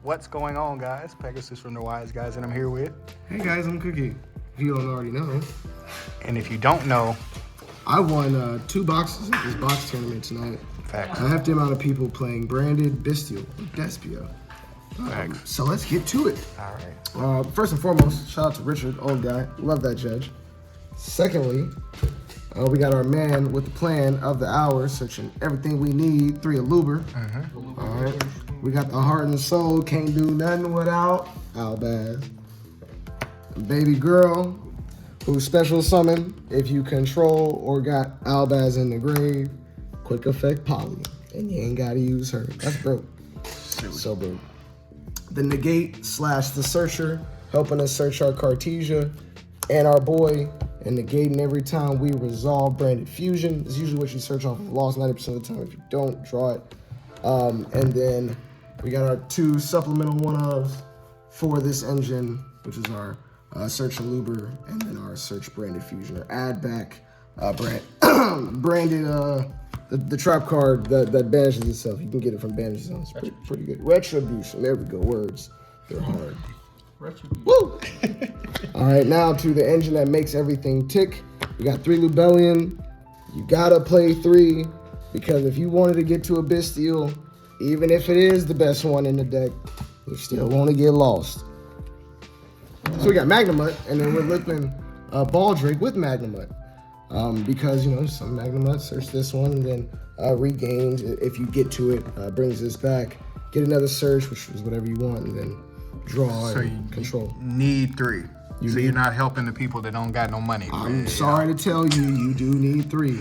What's going on, guys? Pegasus from the Wise Guys, and I'm here with... Hey guys, I'm Cookie. If you don't already know. And if you don't know... I won 2 boxes at this box tournament tonight. Facts. I have the amount of people playing Branded, Bestial, and Bestial. Facts. So let's get to it. All right. First and foremost, shout out to Richard, old guy. Love that judge. Secondly, we got our man with the plan of the hour, searching everything we need, 3 Aluber. All right. We got the heart and soul, can't do nothing without Albaz. Baby girl, who's special summon if you control or got Albaz in the grave. Quick effect Polly, and you ain't gotta use her. That's broke. So broke. The negate / the searcher, helping us search our Cartesia and our boy, and negating every time we resolve Branded Fusion. It's usually what you search off of lost 90% of the time. If you don't, draw it. And then we got our 2 supplemental one-ofs for this engine, which is our search Aluber and then our search Branded Fusion, or add back branded the trap card that banishes itself. You can get it from Banish Zone. It's pretty good. Retribution. There we go. Words. They're hard. Retribution. Woo! All right, now to the engine that makes everything tick. We got 3 Lubellion. You gotta play 3 because if you wanted to get to a Bystial, even if it is the best one in the deck, you still want to get lost. So we got Magnemut, and then we're lipping Baldrake with Magnemut. Because, you know, some Magnemut search this one and then regains, if you get to it, brings this back. Get another search, which is whatever you want, and then draw and control. You need 3. You're not helping the people that don't got no money. I'm sorry to tell you, you do need 3.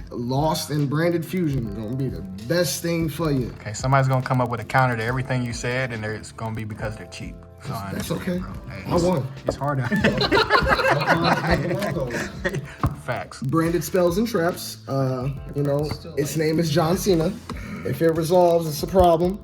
Lost and Branded Fusion gonna be the best thing for you. Okay, somebody's gonna come up with a counter to everything you said, and it's gonna be because they're cheap. So that's okay. Hey, I won. It's hard out. Facts. Branded spells and traps. You know, its name is John Cena. If it resolves, it's a problem.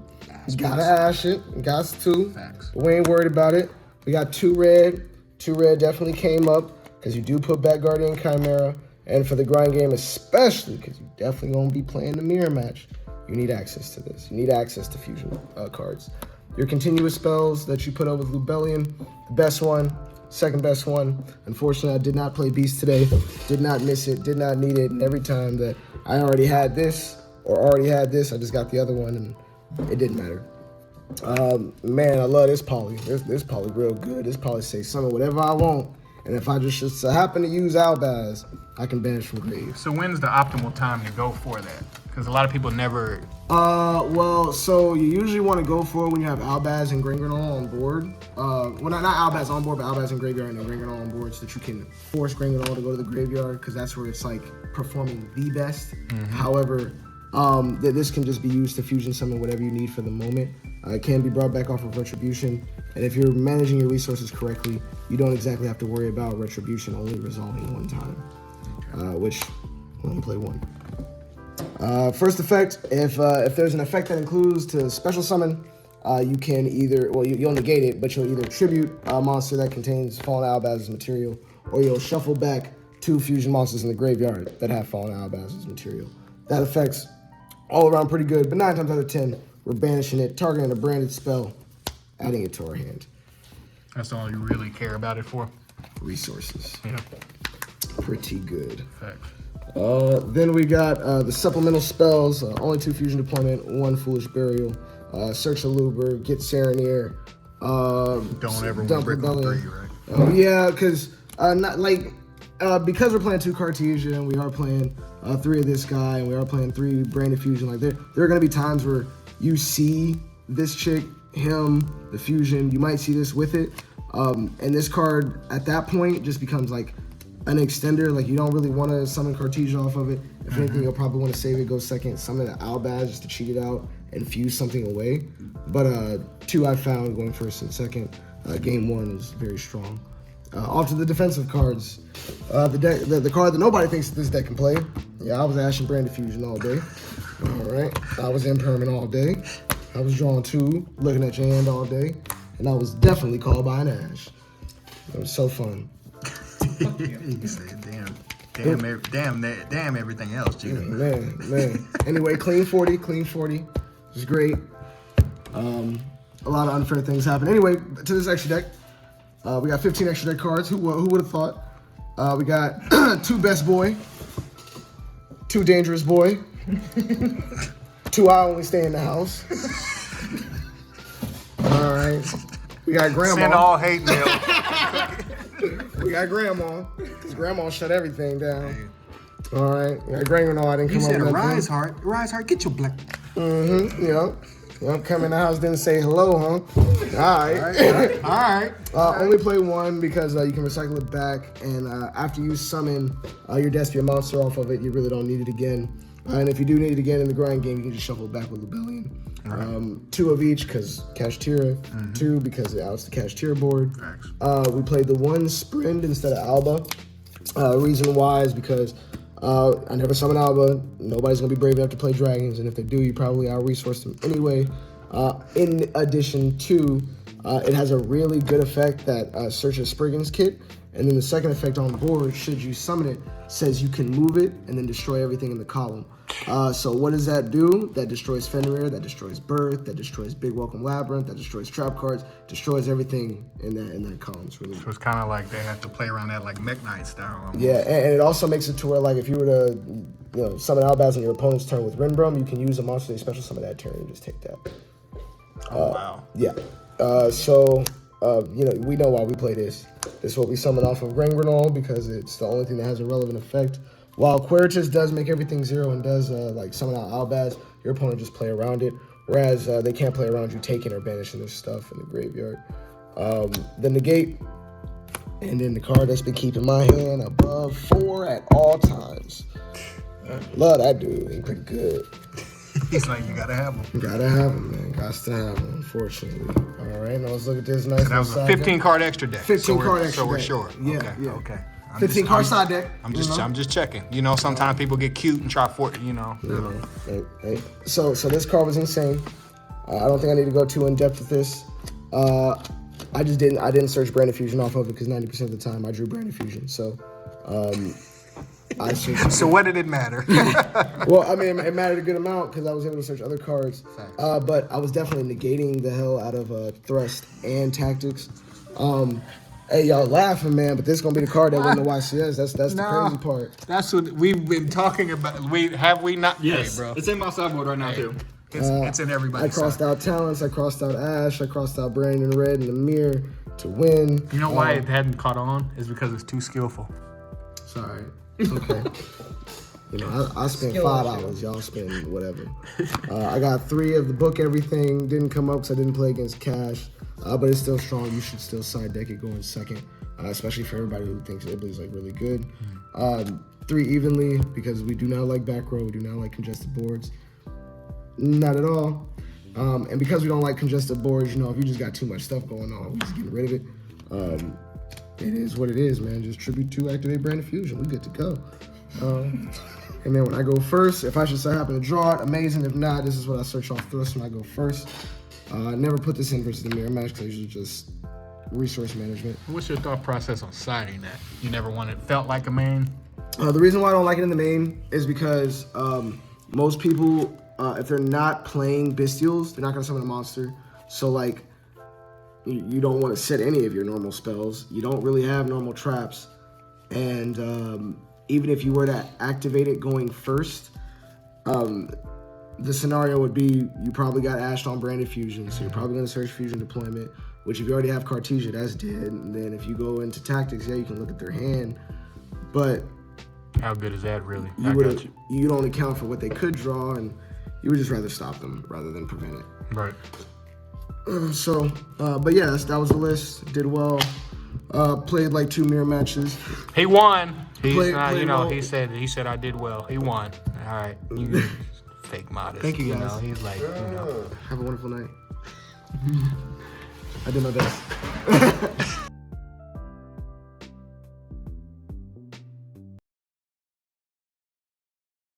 You gotta ash it. Got to. Facts. But we ain't worried about it. We got 2 red. 2 red definitely came up because you do put back Guardian Chimera. And for the grind game, especially because you definitely gonna be playing the mirror match, you need access to this. You need access to fusion cards. Your continuous spells that you put up with Lubellion, the best one, second best one. Unfortunately, I did not play Beast today. Did not miss it, did not need it. And every time that I already had this or already had this, I just got the other one and it didn't matter. Man, I love this poly. This poly real good. This poly say summon whatever I want. And if I just happen to use Albaz, I can banish from grave. So when's the optimal time to go for that? Because a lot of people never... Well, so you usually want to go for it when you have Albaz and Gringrenol on board. Well, not Albaz on board, but Albaz and Graveyard and Gringrenol on board so that you can force Gringrenol to go to the graveyard because that's where it's like performing the best. However, this can just be used to fusion summon whatever you need for the moment. It can be brought back off of Retribution. And if you're managing your resources correctly, you don't exactly have to worry about Retribution only resolving 1 time, which we only play 1. First effect, if there's an effect that includes to special summon, you can either, well, you'll negate it, but you'll either tribute a monster that contains Fallen Albaz's material, or you'll shuffle back 2 fusion monsters in the graveyard that have Fallen Albaz's material. That affect's all around pretty good, but 9 times out of 10, we're banishing it, targeting a branded spell, adding it to our hand. That's all you really care about it for? Resources. Yeah. Pretty good. Facts. Then we got the supplemental spells, only 2 fusion deployment, 1 foolish burial, search Aluber, get Serenir, don't ever want to break on 3, right? Yeah, because because we're playing 2 Cartesia and we are playing 3 of this guy and we are playing 3 Branded Fusion, like there are gonna be times where you see this chick, him, the fusion, you might see this with it, and this card at that point just becomes like an extender. Like you don't really want to summon Cartesia off of it. If anything, you'll probably want to save it, go second, summon an Albaz just to cheat it out and fuse something away. But 2 I found going first and second. Game 1 was very strong. Off to the defensive cards. The card that nobody thinks this deck can play. Yeah, I was Ash and Branded Fusion all day. All right, I was Impermanent all day. I was drawing 2, looking at your hand all day, and I was definitely called by an Ash. It was so fun. You can say it, damn. Damn everything else, Gina. Man. Anyway, clean 40. It's great. A lot of unfair things happen. Anyway, to this extra deck, we got 15 extra deck cards. Who would have thought? We got 2 Best Boy, 2 Dangerous Boy, 2 I Only Stay in the House. All right. We got Grandma. Send all hate mail. We got Grandma, because Grandma shut everything down. All right. We got Grandma. I didn't come You up said with a nothing. rise heart, get your black. Yep, come in the house, didn't say hello, huh? All right. Only play 1 because you can recycle it back, and after you summon your Bestial monster off of it, you really don't need it again. And if you do need it again in the grind game, you can just shuffle it back with Rebellion. Right. 2 of each because KcCard, 2 because it outs the KcCard board. We played the 1 Sprint instead of Alba. Reason why is because I never summon Alba. Nobody's going to be brave enough to play dragons, and if they do, you probably out-resource them anyway. In addition to, it has a really good effect that searches Spriggan's kit, and then the second effect on the board, should you summon it, says you can move it and then destroy everything in the column. So what does that do? That destroys Fenrir, that destroys Birth, that destroys Big Welcome Labyrinth, that destroys trap cards, destroys everything in that column. It's really So it's kind of like they have to play around that like Mech Knight style. Almost. Yeah, and it also makes it to where, like, if you were to summon Albaz on your opponent's turn with Rinbrum, you can use a monster they special summon that turn and just take that. Oh, wow. Yeah. We know why we play this. This is what we summon off of Grangrenol because it's the only thing that has a relevant effect. While Queritus does make everything 0 and does summon out Albaz, your opponent just play around it. Whereas they can't play around you taking or banishing their stuff in the graveyard. The negate, and then the card that's been keeping my hand above 4 at all times. Love that dude. He's pretty good. He's like, you gotta have him. Gotta have him, man. Gots to have him, unfortunately. All right, now let's look at this nice. So that was a 15 card extra deck. 15 card extra So we're deck. sure. Yeah, Okay. 15 card side deck. I'm just checking. Sometimes people get cute and try for Hey. So this card was insane. I don't think I need to go too in depth with this. I didn't search Branded Fusion off of it because 90% of the time I drew Branded Fusion. So I searched. So what did it matter? Well, I mean, it mattered a good amount because I was able to search other cards. But I was definitely negating the hell out of Thrust and Tactics. Hey, y'all laughing, man, but this is going to be the card that won the YCS. That's the crazy part. That's what we've been talking about. Have we not? Yes, hey, bro. it's in my sideboard right now, too. It's in everybody's I crossed out Talents, I crossed out Ash, I crossed out Brandon Red and the Mirror to win. You know why it hadn't caught on? Is because it's too skillful. Sorry. Okay. I spent $5. Y'all spend whatever. I got 3 of the book everything. Didn't come up because I didn't play against Cash. But it's still strong. You should still side deck it going second, especially for everybody who thinks Ibley's like really good. 3 evenly because we do not like back row. We do not like congested boards. Not at all. And because we don't like congested boards, if you just got too much stuff going on, we just get rid of it. It is what it is, man. Just tribute to activate Branded Fusion. We good to go. And then when I go first, if I should happen to draw it, amazing. If not, this is what I search off Thrust when I go first. I never put this in versus the mirror match because I usually just resource management. What's your thought process on siding that? You never felt like a main? The reason why I don't like it in the main is because most people, if they're not playing Bystials, they're not going to summon a monster. So, like, you don't want to set any of your normal spells. You don't really have normal traps. And even if you were to activate it going first, the scenario would be you probably got Ashed on Branded Fusion, so you're probably going to search Fusion Deployment, which if you already have Cartesia, that's dead. And then if you go into Tactics, yeah, you can look at their hand. But how good is that really? You'd only count for what they could draw, and you would just rather stop them rather than prevent it. Right. But yeah, that was the list. Did well. Played like 2 mirror matches. He won. Played well. He said I did well. He won. All right. You fake modest. Thank you, guys. He's like, Have a wonderful night. I did my best.